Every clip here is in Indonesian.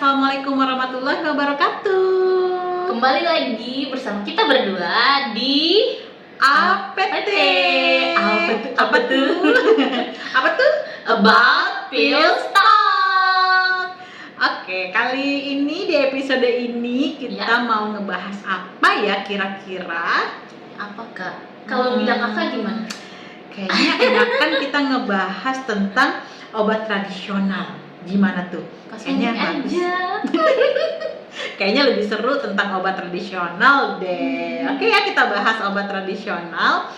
Assalamualaikum warahmatullahi wabarakatuh. Kembali lagi bersama kita berdua di APT. Apa tuh? Apa tuh? About Pills Talk. Oke, kali ini di episode ini kita mau ngebahas apa ya kira-kira? Apa Kak? Kalau bilang kakak gimana? Kayaknya enakan kita ngebahas tentang obat tradisional. Gimana tuh? Kayaknya bagus. Kayaknya lebih seru tentang obat tradisional deh. Oke ya, kita bahas obat tradisional.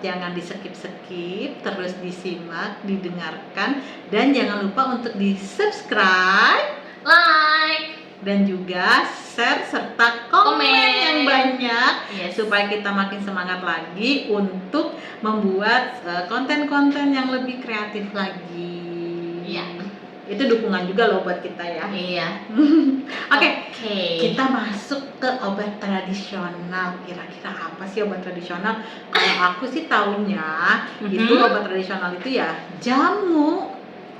Jangan di skip, terus disimak, didengarkan, dan jangan lupa untuk di subscribe, Like, dan juga share serta komen yang banyak, supaya kita makin semangat lagi untuk membuat konten-konten yang lebih kreatif lagi. Iya. Itu dukungan juga loh buat kita ya. Iya. Oke. Kita masuk ke obat tradisional. Kira-kira apa sih obat tradisional? Kalau aku sih taunya itu obat tradisional itu ya jamu.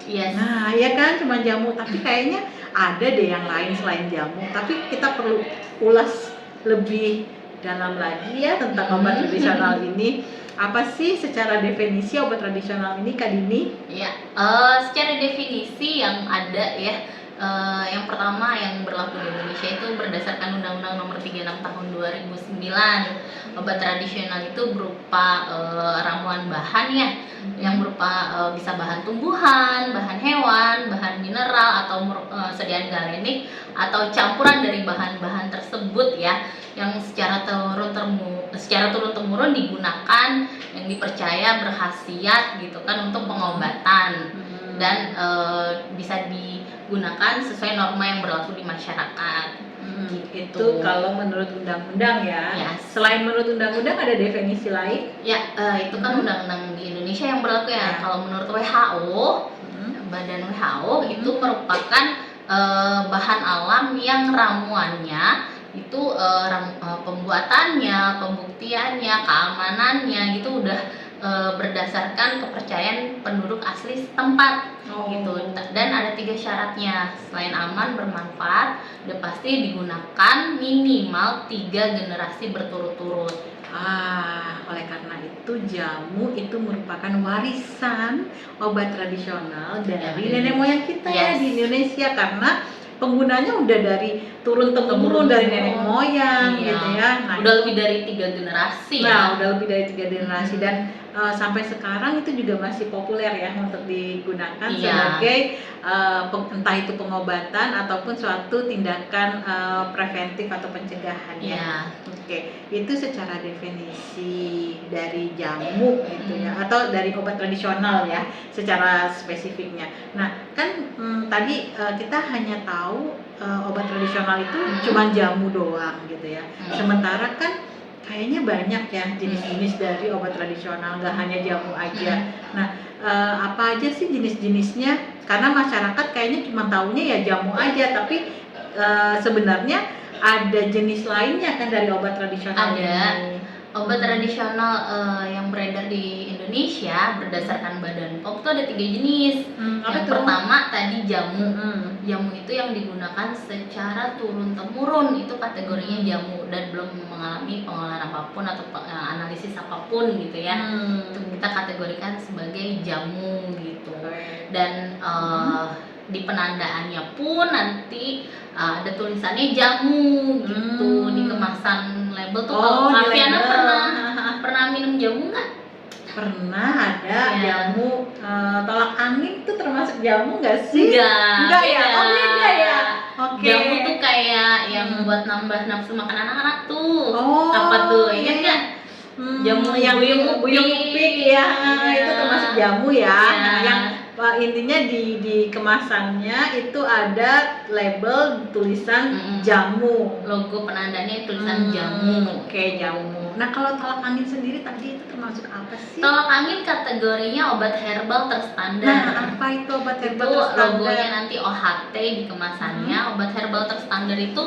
Yes. Nah, ya kan cuma jamu, tapi kayaknya ada deh yang lain selain jamu. Tapi kita perlu ulas lebih dalam lagi ya tentang obat tradisional ini. Apa sih secara definisi obat tradisional ini, Kak Dini? Ya, secara definisi yang ada ya, yang pertama yang berlaku di Indonesia itu berdasarkan Undang-Undang Nomor 36 Tahun 2009. Obat tradisional itu berupa ramuan bahan ya, yang berupa bisa bahan tumbuhan, bahan hewan, bahan mineral atau sediaan galenik atau campuran dari bahan-bahan tersebut ya, yang secara turun-temurun digunakan, yang dipercaya berkhasiat gitu kan untuk pengobatan dan bisa digunakan sesuai norma yang berlaku di masyarakat. Itu kalau menurut undang-undang ya. Yes. Selain menurut undang-undang ada definisi lain? Ya, itu kan undang-undang di Indonesia yang berlaku ya. Kalau menurut WHO, Badan WHO itu merupakan bahan alam yang ramuannya itu pembuatannya, pembuktiannya, keamanannya gitu udah berdasarkan kepercayaan penduduk asli setempat gitu. Dan ada 3 syaratnya. Selain aman, bermanfaat, udah pasti digunakan minimal 3 generasi berturut-turut. Oleh karena itu jamu itu merupakan warisan obat tradisional dari nenek moyang kita ya di Indonesia, karena penggunanya udah dari turun-temurun dari nenek moyang gitu ya. Nah, udah lebih dari 3 generasi. Udah lebih dari 3 generasi dan sampai sekarang itu juga masih populer ya untuk digunakan sebagai entah itu pengobatan ataupun suatu tindakan preventif atau pencegahan ya. Oke, itu secara definisi dari jamu gitu ya, atau dari obat tradisional ya secara spesifiknya. Nah kan tadi kita hanya tahu obat tradisional itu cuma jamu doang gitu ya. Sementara kan kayaknya banyak ya jenis-jenis dari obat tradisional, nggak hanya jamu aja. Nah, apa aja sih jenis-jenisnya? Karena masyarakat kayaknya cuma taunya ya jamu aja, tapi sebenarnya ada jenis lainnya kan dari obat tradisional. Ada. Obat tradisional yang beredar di Indonesia berdasarkan Badan POM itu ada 3 jenis. Yang pertama tadi jamu. Jamu itu yang digunakan secara turun-temurun, itu kategorinya jamu dan belum mengalami pengolahan apapun atau analisis apapun gitu ya. Itu kita kategorikan sebagai jamu gitu. Dan di penandaannya pun nanti ada tulisannya jamu gitu di kemasan label tuh. Kalau Kaviana pernah minum jamu nggak? Pernah, ada jamu tolak angin itu termasuk jamu nggak sih? Enggak ya? Oh beda ya? Oke. Jamu tuh kayak yang buat nambah nafsu makan anak-anak tuh. Apa tuh? Ingat nggak? Jamu yang buyung upik ya, itu termasuk jamu ya. Nah, yang intinya di kemasannya itu ada label tulisan jamu, logo penandanya tulisan jamu. Oke, jamu. Nah kalau tolak angin sendiri tadi itu termasuk apa sih? Tolak angin kategorinya obat herbal terstandar. Nah, apa itu obat herbal terstandar? Logonya nanti OHT di kemasannya. Obat herbal terstandar itu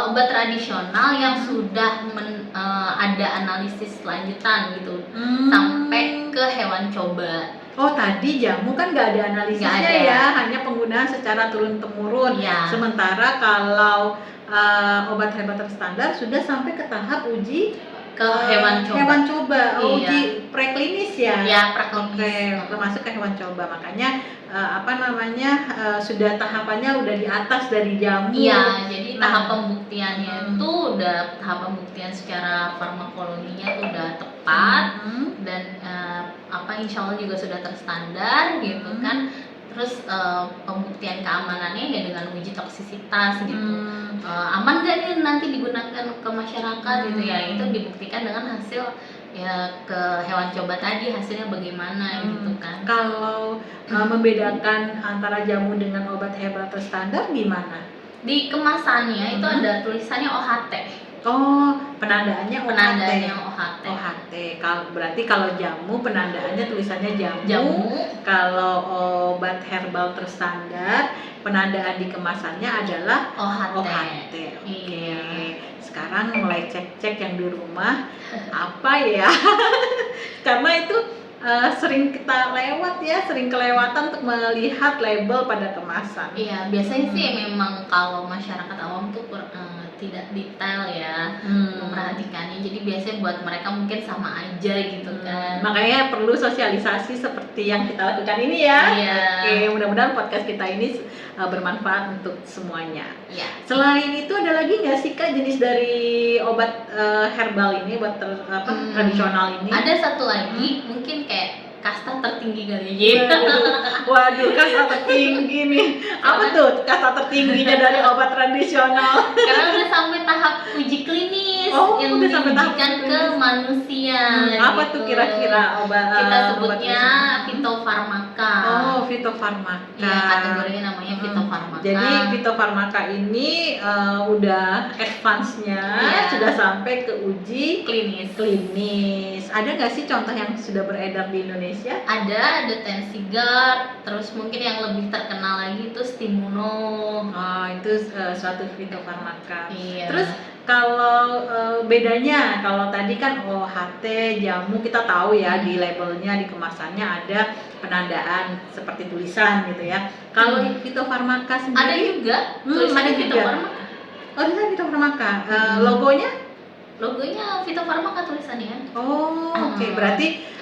obat tradisional yang sudah ada analisis lanjutan gitu sampai ke hewan coba. Oh tadi jamu kan nggak ada analisisnya Nggak ada. ya, hanya penggunaan secara turun-temurun. Iya. Sementara kalau obat herbal terstandar sudah sampai ke tahap uji Ke hewan coba. Hewan coba, Iya. uji preklinis ya. Ya, preklinis. Oke, termasuk ke hewan coba. Makanya sudah tahapannya udah di atas dari jamu. Iya, jadi Nah. tahap pembuktiannya itu udah tahap pembuktian secara farmakologinya tuh udah tepat dan insya Allah juga sudah terstandar gitu kan. Terus pembuktian keamanannya ya dengan uji toksisitas gitu. Aman gak nih nanti digunakan ke masyarakat gitu ya, itu dibuktikan dengan hasil ya ke hewan coba tadi hasilnya bagaimana gitu kan. Kalau membedakan antara jamu dengan obat herbal terstandar gimana? Di kemasannya itu ada tulisannya OHT. Oh, penandaannya OHT. Penandaannya OHT. OHT. Berarti kalau jamu penandaannya tulisannya jamu. Jamu. Kalau obat herbal terstandar penandaan di kemasannya adalah OHT. Oke. Iya. Sekarang mulai cek-cek yang di rumah apa ya? Karena itu sering kita lewat ya, sering kelewatan untuk melihat label pada kemasan. Iya, biasanya sih memang kalau masyarakat awam tuh tidak detail ya memperhatikannya, jadi biasanya buat mereka mungkin sama aja gitu kan. Makanya perlu sosialisasi seperti yang kita lakukan ini ya. Iya. Oke, mudah-mudahan podcast kita ini bermanfaat untuk semuanya. Iya. Selain itu ada lagi nggak sih Kak jenis dari obat herbal ini, obat tradisional ini? Ada satu lagi, mungkin kayak kasta tertinggi kali ya. Waduh, kasta tertinggi nih. Apa tuh kasta tertingginya dari obat tradisional? Karena udah sampai tahap uji klinis yang udah sampai tahap diujikan ke manusia. Apa gitu. tuh kira-kira obat? Kita sebutnya fitofarmaka. Oh, fitofarmaka. Iya, kategorinya namanya fitofarmaka. Jadi fitofarmaka ini udah advance-nya, sudah sampai ke uji klinis. Ada nggak sih contoh yang sudah beredar di Indonesia? Ada Tensigard, terus mungkin yang lebih terkenal lagi itu Stimuno. Oh, itu suatu fitofarmaka. Iya. Terus kalau bedanya, kalau tadi kan OHT, jamu kita tahu ya di labelnya, di kemasannya ada penandaan seperti tulisan gitu ya. Kalau fitofarmaka sendiri ada juga tulisannya ada fitofarmaka. Oh, itu fitofarmaka. Logonya? Logonya fitofarmaka tulisannya. Oh, oke. Berarti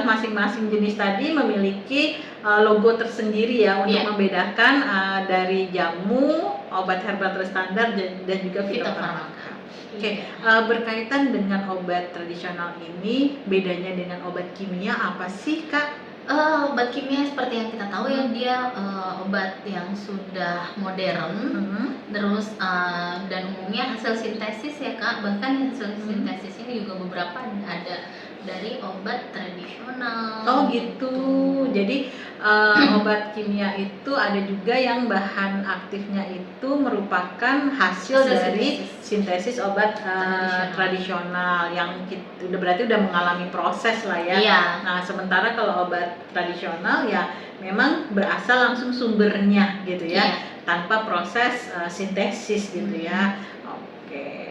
masing-masing jenis tadi memiliki logo tersendiri ya untuk membedakan dari jamu, obat herbal terstandar dan juga fitofarmaka. Oke, berkaitan dengan obat tradisional ini, bedanya dengan obat kimia apa sih Kak? Obat kimia seperti yang kita tahu ya, dia obat yang sudah modern, terus dan umumnya hasil sintesis ya Kak, bahkan hasil sintesis ini juga beberapa ada dari obat tradisional. Oh gitu. Jadi obat kimia itu ada juga yang bahan aktifnya itu merupakan hasil dari sintesis obat tradisional yang berarti udah mengalami proses lah ya. Iya. Nah, sementara kalau obat tradisional ya memang berasal langsung sumbernya gitu ya, tanpa proses sintesis gitu ya. Oke.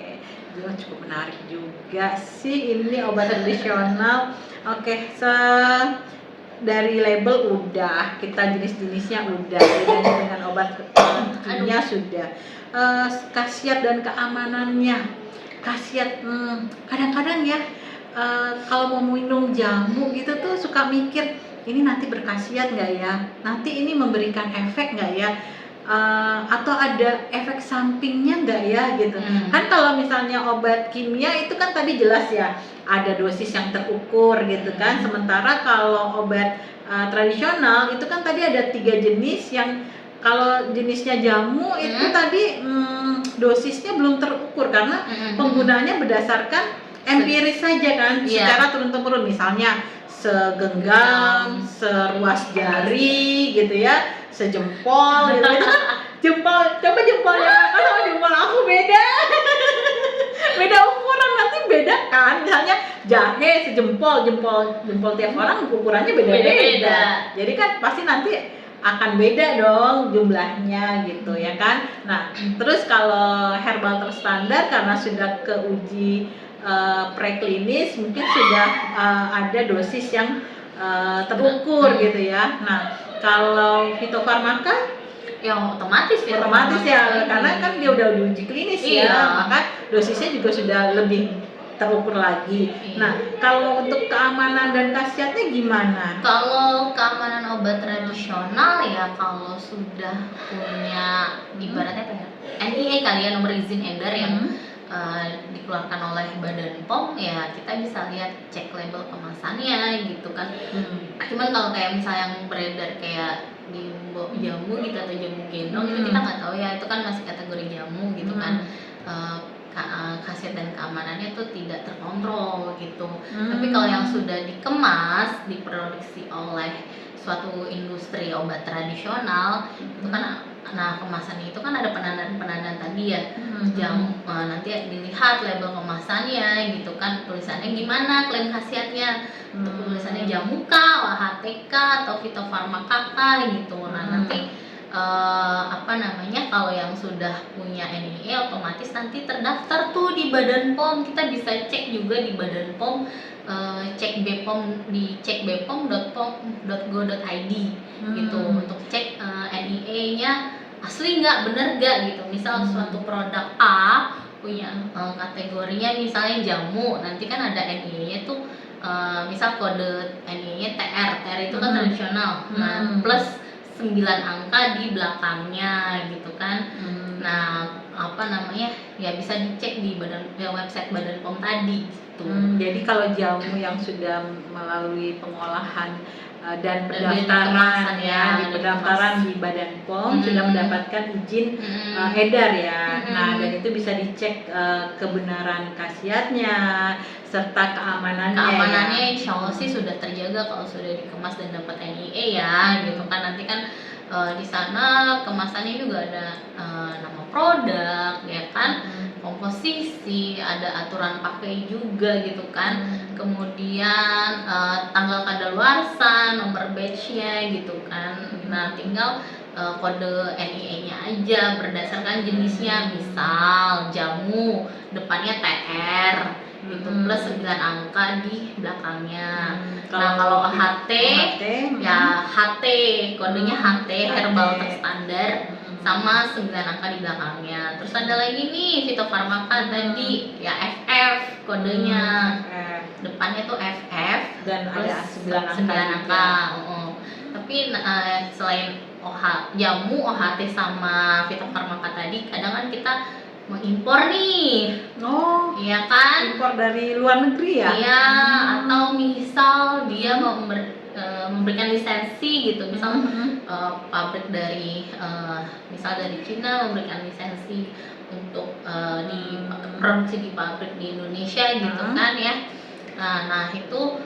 Cukup menarik juga sih ini obat tradisional. Oke, dari label udah, kita jenis-jenisnya udah, bedanya dengan obat kimia sudah. Khasiat dan keamanannya. Khasiat kadang-kadang ya kalau mau minum jamu gitu tuh suka mikir ini nanti berkhasiat nggak ya? Nanti ini memberikan efek nggak ya? Atau ada efek sampingnya nggak ya gitu. Kan kalau misalnya obat kimia itu kan tadi jelas ya ada dosis yang terukur gitu kan. Sementara kalau obat tradisional itu kan tadi ada 3 jenis yang kalau jenisnya jamu itu tadi dosisnya belum terukur karena penggunaannya berdasarkan empiris saja kan, secara turun-temurun, misalnya segenggam, seruas jari gitu ya, sejempol gitu kan. Coba jempolnya kakak sama jempol aku beda. Beda ukuran, nanti beda kan. Misalnya jahe sejempol, jempol tiap orang ukurannya beda-beda. Jadi kan pasti nanti akan beda dong jumlahnya gitu ya kan. Nah, terus kalau herbal terstandar karena sudah ke uji preklinis mungkin sudah ada dosis yang terukur gitu ya. Nah, kalau fitofarmaka yang otomatis ya, karena kan dia udah diuji klinis ya, maka dosisnya juga sudah lebih terukur lagi. Nah, kalau untuk keamanan dan khasiatnya gimana? Kalau keamanan obat tradisional ya, kalau sudah punya ibaratnya apa ya, NIE kali ya, nomor izin edar yang dikeluarkan oleh Badan POM, ya kita bisa lihat, cek label kemasannya gitu kan. Cuman kalau kayak misalnya yang beredar kayak di jamu gitu atau jamu gendong itu kita nggak tahu ya, itu kan masih kategori jamu gitu kan. Khasiat dan keamanannya itu tidak terkontrol gitu. Tapi kalau yang sudah dikemas, diproduksi oleh suatu industri obat tradisional, itu kan, nah kemasannya itu kan ada penandaan tadi ya, nanti dilihat label kemasannya gitu kan, tulisannya gimana, klaim khasiatnya, tulisannya jamu kah, OHT kah, atau fitofarmaka kah gitu. Nah nanti kalau yang sudah punya NIE otomatis nanti terdaftar tuh di Badan POM. Kita bisa cek juga di Badan POM, cek BPOM di cekbpom.pom.go.id gitu, untuk cek NIE-nya asli nggak, bener nggak gitu. Misal suatu produk A punya kategorinya misalnya jamu, nanti kan ada NIE-nya tuh, misal kode NIE-nya TR itu kan tradisional, nah plus 9 angka di belakangnya gitu kan. Nah ya bisa dicek di website Badan POM tadi gitu. Jadi kalau jamu yang sudah melalui pengolahan dan pendaftaran di pendaftaran di Badan POM sudah mendapatkan izin edar ya. Nah, dan itu bisa dicek kebenaran khasiatnya serta keamanannya. Insya Allah sih sudah terjaga kalau sudah dikemas dan dapat NIE ya gitu kan. Nanti kan di sana kemasannya juga ada nama produk ya kan, komposisi, ada aturan pakai juga gitu kan. Kemudian tanggal kadaluarsa, nomor batch-nya gitu kan. Nah tinggal kode NIE-nya aja berdasarkan jenisnya. Misal jamu depannya TR gitu, plus 9 angka di belakangnya. Nah kalau HT ya HT, kodenya HT, herbal terstandar, sama 9 angka di belakangnya. Terus ada lagi nih fitofarmaka tadi ya, FF kodenya, depannya tuh FF dan ada 9 angka. Tapi selain jamu, OHT sama fitofarmaka tadi, kadang kan kita mengimpor nih. Iya kan? Impor dari luar negeri ya? Iya, atau misal dia mau memberikan lisensi gitu, misal pabrik dari misal dari Cina memberikan lisensi untuk diproduksi di pabrik di Indonesia gitu kan ya. Nah itu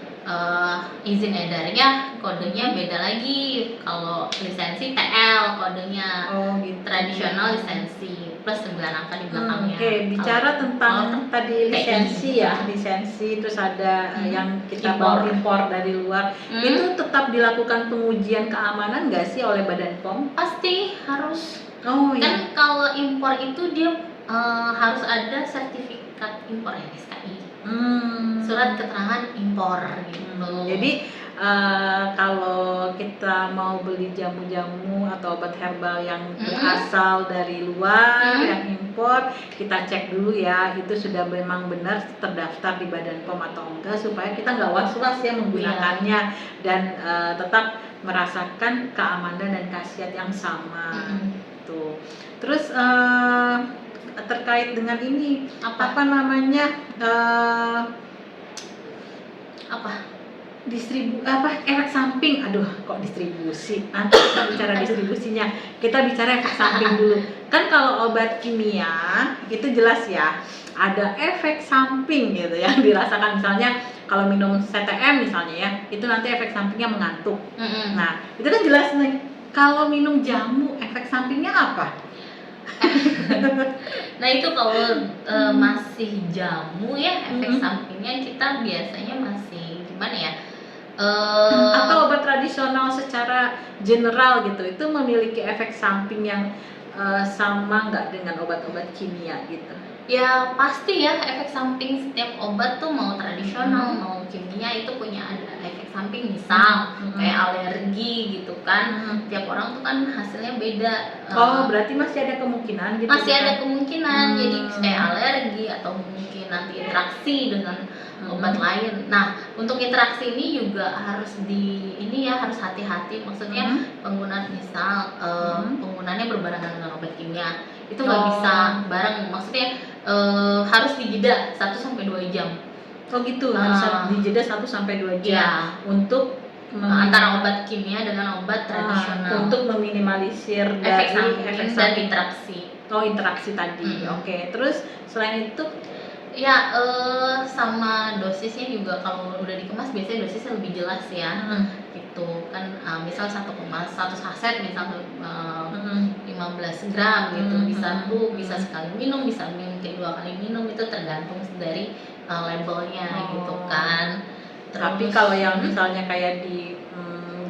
izin edarnya kodenya beda lagi. Kalau lisensi TL kodenya, gitu. Tradisional lisensi plus 9 angka di belakangnya. Bicara tentang tadi lisensi ya, lisensi terus ada yang kita bawa impor dari luar, itu tetap dilakukan pengujian keamanan nggak sih oleh Badan POM? Pasti harus. Kan kalau impor itu dia harus ada sertifikat impor ya, SKI. Surat keterangan impor gitu. Jadi kalau kita mau beli jamu-jamu atau obat herbal yang berasal dari luar, yang impor, kita cek dulu ya, itu sudah memang benar terdaftar di Badan POM atau enggak, supaya kita nggak was-was ya menggunakannya dan tetap merasakan keamanan dan khasiat yang sama. Tuh. Terus terkait dengan ini efek samping. Distribusi, nanti kita bicara distribusinya, kita bicara efek samping dulu. Kan kalau obat kimia itu jelas ya ada efek samping gitu yang dirasakan. Misalnya kalau minum CTM misalnya ya, itu nanti efek sampingnya mengantuk. Nah itu kan jelas nih. Kalau minum jamu efek sampingnya apa? Nah itu kalau masih jamu ya, efek sampingnya kita biasanya masih gimana ya, atau obat tradisional secara general gitu, itu memiliki efek samping yang sama nggak dengan obat-obat kimia gitu? Ya pasti ya, efek samping setiap obat tuh mau tradisional mau kimia itu punya ada efek samping, misal kayak alergi gitu kan. Tiap orang tuh kan hasilnya beda. Oh, berarti masih ada kemungkinan gitu Masih ada kemungkinan jadi kayak Hmm. alergi atau mungkin nanti interaksi dengan obat lain. Nah, untuk interaksi ini juga harus harus hati-hati. Maksudnya penggunaan misal penggunaannya berbarengan dengan obat kimia itu nggak bisa bareng. Maksudnya harus dijeda 1 sampai 2 jam. Oh gitu, harus dijeda 1 sampai 2 jam Iya. untuk Antara obat kimia dengan obat tradisional untuk meminimalisir efek dari samping dan interaksi. Oh, interaksi tadi. Oke. Terus selain itu Ya, sama dosisnya juga kalau udah dikemas biasanya dosisnya lebih jelas ya. Gitu kan, misal satu saset misal 15 gram gitu, bisa sekali minum, bisa kayak 2 kali minum, itu tergantung dari labelnya gitu kan. Tapi kalau yang misalnya kayak di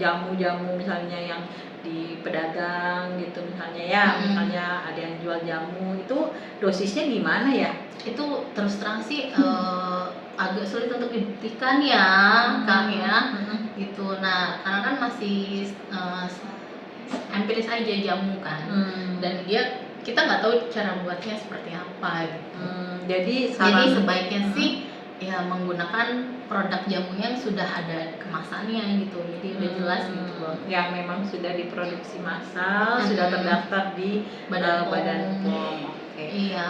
jamu-jamu misalnya yang di pedagang gitu misalnya ya, misalnya ada yang jual jamu itu dosisnya gimana ya? Itu terus terang sih agak sulit untuk dibuktikan ya, Kak ya. Gitu. Nah, karena kan masih empiris aja jamu kan. Dan kita nggak tahu cara buatnya seperti apa gitu. Jadi sebaiknya sih ya menggunakan produk jamunya yang sudah ada kemasannya gitu, jadi udah jelas gitu loh, yang memang sudah diproduksi massal, sudah terdaftar di Badan POM. Oke. Iya.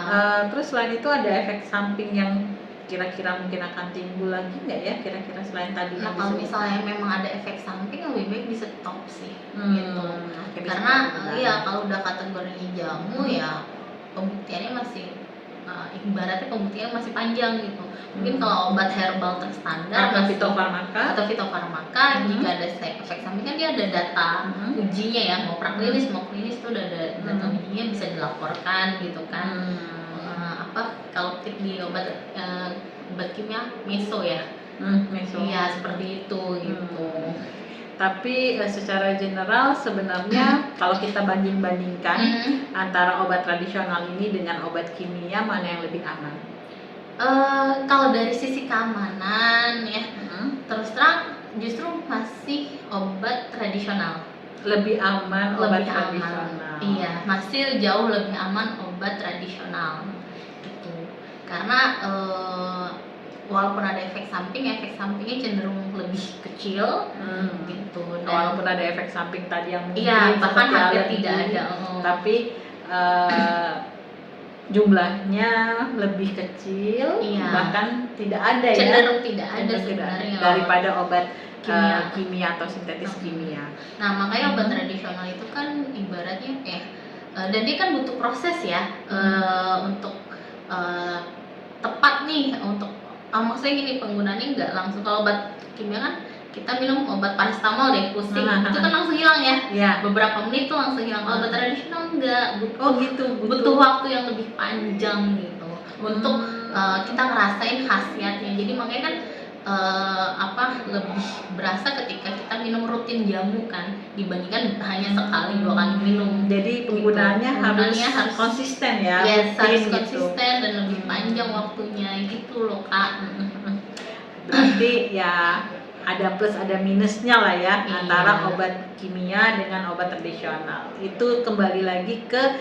Terus selain itu ada efek samping yang kira-kira mungkin akan timbul lagi nggak ya, kira-kira selain tadi? Nah, kalau misalnya memang ada efek samping lebih baik di stop sih gitu. Karena kalau udah kategori jamu ya pembuktiannya masih ibaratnya pembuktiannya masih panjang gitu. Mungkin kalau obat herbal terstandar atau fitofarmaka, jika ada efek samping kan dia ada data ujinya ya, mau praklinis mau klinis itu udah ada data ujinya, bisa dilaporkan gitu kan. Kalau di obat kimia meso ya. Meso. Iya, seperti itu gitu. Tapi secara general sebenarnya kalau kita banding-bandingkan antara obat tradisional ini dengan obat kimia, mana yang lebih aman? Kalau dari sisi keamanan ya, terus terang justru masih obat tradisional. Lebih aman obat tradisional. Iya, masih jauh lebih aman obat tradisional. Gitu. Karena walaupun ada efek sampingnya cenderung lebih kecil gitu. Dan walaupun ada efek samping tadi yang mungkin bahkan hampir alergi, tidak ada. Tapi jumlahnya lebih kecil, bahkan tidak ada cenderung tidak ada sebenarnya daripada obat kimia atau sintetis kimia. Nah, makanya obat tradisional itu kan ibaratnya dan dia kan butuh proses ya untuk tepat nih untuk maksudnya gini, penggunaannya nggak langsung. Kalau obat kimia kan kita minum obat paracetamol deh pusing, itu kan langsung hilang ya. Beberapa menit tuh langsung hilang. Kalau obat tradisional enggak, butuh waktu yang lebih panjang gitu untuk kita ngerasain khasiatnya. Jadi makanya kan lebih berasa ketika kita minum rutin jamu kan, dibandingkan hanya sekali 2 kali minum. Jadi penggunaannya harus konsisten ya. Harus konsisten dan lebih panjang waktunya gitu loh, Kak. Berarti ya ada plus ada minusnya lah ya antara obat kimia dengan obat tradisional. Itu kembali lagi ke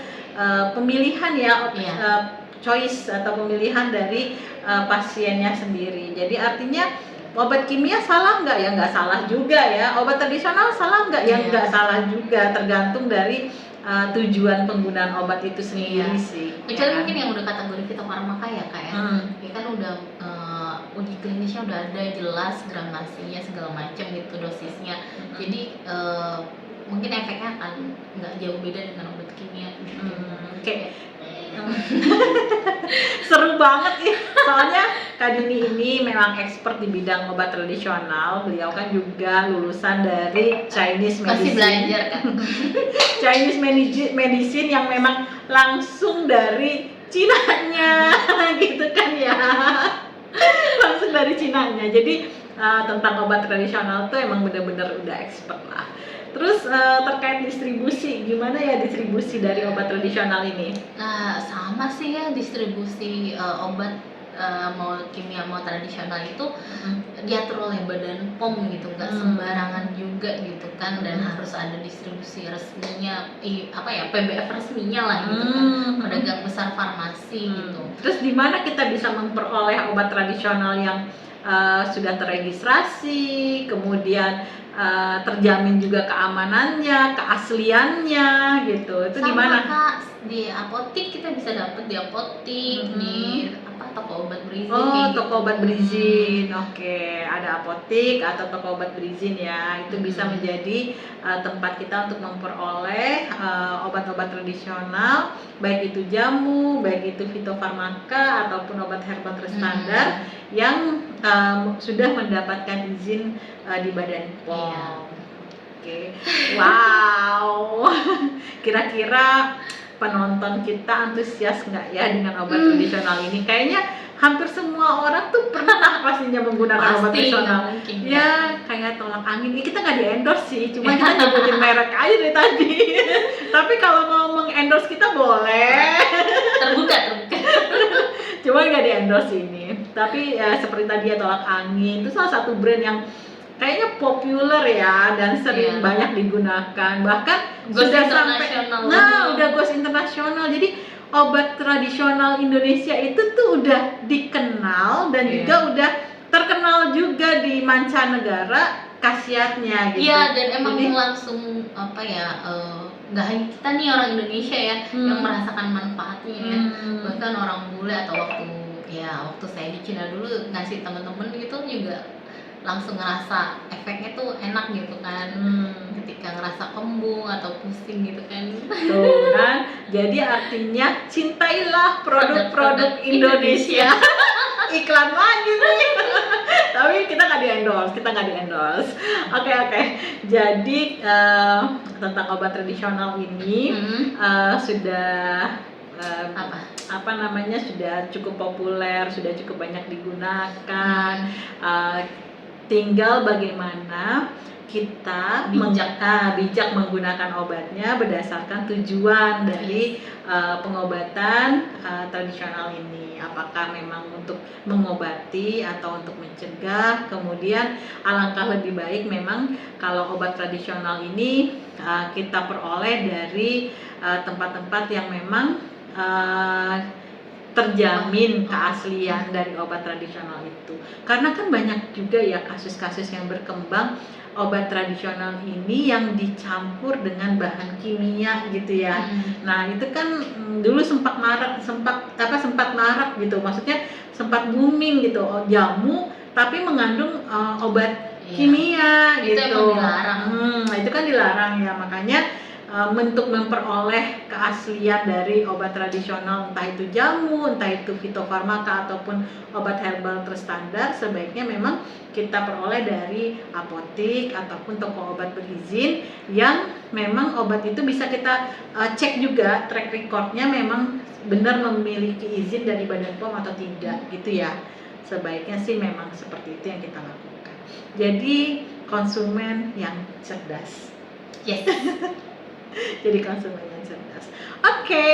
pemilihan ya, choice atau pemilihan dari pasiennya sendiri. Jadi artinya obat kimia salah nggak? Ya nggak salah juga ya. Obat tradisional salah nggak? Ya nggak salah juga, tergantung dari tujuan penggunaan obat itu sendiri sih. Kecuali mungkin yang udah kategori fitofarmaka ya Kak ya. Ya kan udah uji klinisnya udah ada jelas gramasinya segala macam gitu, dosisnya. Jadi mungkin efeknya akan nggak jauh beda dengan obat kimia. Seru banget nih, soalnya Kak Dini ini memang expert di bidang obat tradisional. Beliau kan juga lulusan dari Chinese Medicine. Masih belajar kan? Chinese Medicine yang memang langsung dari Cinanya gitu kan ya. Langsung dari Cinanya. Jadi tentang obat tradisional tuh emang bener-bener udah expert lah. Terus terkait distribusi, gimana ya distribusi dari obat tradisional ini? Nah, sama sih ya distribusi obat mau kimia mau tradisional itu diatur oleh Badan POM gitu, nggak sembarangan juga gitu kan, dan harus ada distribusi resminya, PBF resminya lah gitu kan, pedagang besar farmasi gitu. Terus di mana kita bisa memperoleh obat tradisional yang sudah terregistrasi, kemudian terjamin juga keamanannya, keasliannya gitu. Itu di mana? Kak, di apotik kita bisa dapat di apotik, di toko obat berizin. Toko obat berizin. Oke, ada apotik atau toko obat berizin ya. Itu bisa menjadi tempat kita untuk memperoleh obat-obat tradisional, baik itu jamu, baik itu fitofarmaka ataupun obat herbal terstandar yang sudah mendapatkan izin di Badan POM. Oke. Wow. Kira-kira penonton kita antusias nggak ya dengan obat tradisional ini? Kayaknya hampir semua orang tuh pernah pastinya menggunakan obat tradisional. Ya, kayak tolak angin. Kita nggak di-endorse sih, cuma kita nyebutin merek aja dari tadi. Tapi kalau mau meng-endorse kita boleh. Terbuka. Cuma nggak di-endorse ini. Tapi seperti tadi ya, tolak angin itu salah satu brand yang kayaknya populer ya dan sering banyak digunakan, bahkan sudah sampai udah goes internasional. Jadi obat tradisional Indonesia itu tuh udah dikenal dan juga udah terkenal juga di mancanegara khasiatnya gitu. Iya, dan emang langsung nggak hanya kita nih orang Indonesia ya yang merasakan manfaatnya ya, bahkan orang bule atau waktu saya di Cina dulu ngasih temen-temen gitu juga langsung ngerasa efeknya tuh enak gitu kan, ketika ngerasa kembung atau pusing gitu kan. Tuh kan, jadi artinya cintailah produk-produk Indonesia. Iklan lagi nih. Tapi kita nggak di-endorse. Oke. Jadi tentang obat tradisional ini sudah sudah cukup populer, sudah cukup banyak digunakan. Tinggal bagaimana kita bijak menggunakan obatnya berdasarkan tujuan dari pengobatan tradisional ini. Apakah memang untuk mengobati atau untuk mencegah? Kemudian alangkah lebih baik memang kalau obat tradisional ini kita peroleh dari tempat-tempat yang memang terjamin keaslian dari obat tradisional itu. Karena kan banyak juga ya kasus-kasus yang berkembang obat tradisional ini yang dicampur dengan bahan kimia gitu ya. Nah, itu kan dulu sempat marak gitu. Maksudnya sempat booming gitu, jamu tapi mengandung obat kimia gitu. Itu emang dilarang. Itu kan dilarang ya, makanya untuk memperoleh keaslian dari obat tradisional, entah itu jamu, entah itu fitofarmaka ataupun obat herbal terstandar, sebaiknya memang kita peroleh dari apotik ataupun toko obat berizin yang memang obat itu bisa kita cek juga track recordnya memang benar memiliki izin dari Badan POM atau tidak gitu ya. Sebaiknya sih memang seperti itu yang kita lakukan. Jadi konsumen yang cerdas. Yes. Jadi konsumen yang cerdas. Oke,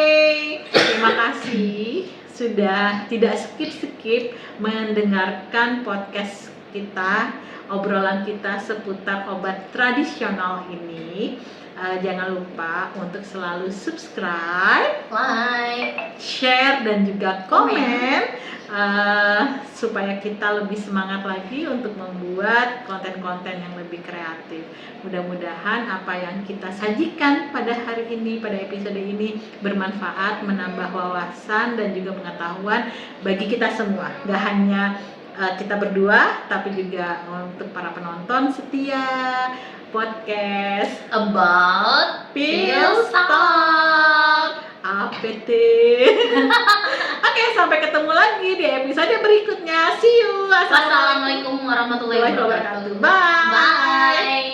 terima kasih sudah tidak skip mendengarkan podcast kita, obrolan kita seputar obat tradisional ini. Jangan lupa untuk selalu subscribe, like, share dan juga komen supaya kita lebih semangat lagi untuk membuat konten-konten yang lebih kreatif. Mudah-mudahan apa yang kita sajikan pada hari ini, pada episode ini bermanfaat, menambah wawasan dan juga pengetahuan bagi kita semua. Gak hanya kita berdua, tapi juga untuk para penonton setia podcast about Pills Talk. APT. Oke, sampai ketemu lagi di episode berikutnya. See you. Wassalamualaikum warahmatullahi wabarakatuh. Bye.